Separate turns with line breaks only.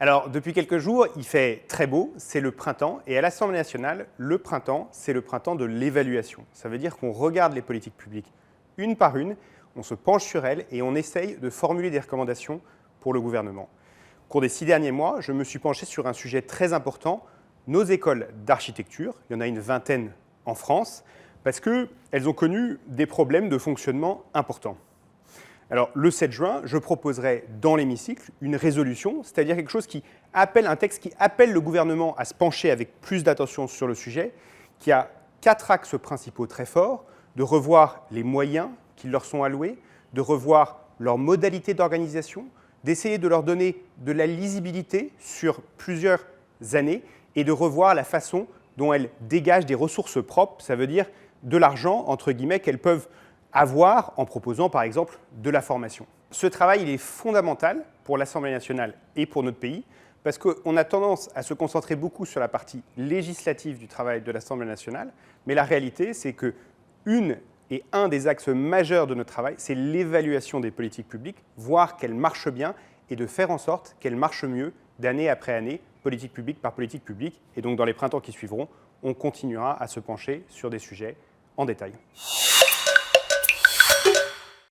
Alors, depuis quelques jours, il fait très beau, c'est le printemps, et à l'Assemblée nationale, le printemps, c'est le printemps de l'évaluation. Ça veut dire qu'on regarde les politiques publiques une par une, on se penche sur elles et on essaye de formuler des recommandations pour le gouvernement. Au cours des 6 derniers mois, je me suis penché sur un sujet très important, nos écoles d'architecture, il y en a une vingtaine en France, parce qu'elles ont connu des problèmes de fonctionnement importants. Alors, le 7 juin, je proposerai dans l'hémicycle une résolution, c'est-à-dire quelque chose qui appelle, un texte qui appelle le gouvernement à se pencher avec plus d'attention sur le sujet, qui a 4 axes principaux très forts, de revoir les moyens qui leur sont alloués, de revoir leurs modalités d'organisation, d'essayer de leur donner de la lisibilité sur plusieurs années et de revoir la façon dont elles dégagent des ressources propres, ça veut dire de l'argent, entre guillemets, qu'elles peuvent avoir en proposant par exemple de la formation. Ce travail il est fondamental pour l'Assemblée nationale et pour notre pays parce qu'on a tendance à se concentrer beaucoup sur la partie législative du travail de l'Assemblée nationale, mais la réalité c'est un des axes majeurs de notre travail, c'est l'évaluation des politiques publiques, voir qu'elles marchent bien et de faire en sorte qu'elles marchent mieux d'année après année, politique publique par politique publique. Et donc dans les printemps qui suivront, on continuera à se pencher sur des sujets en détail.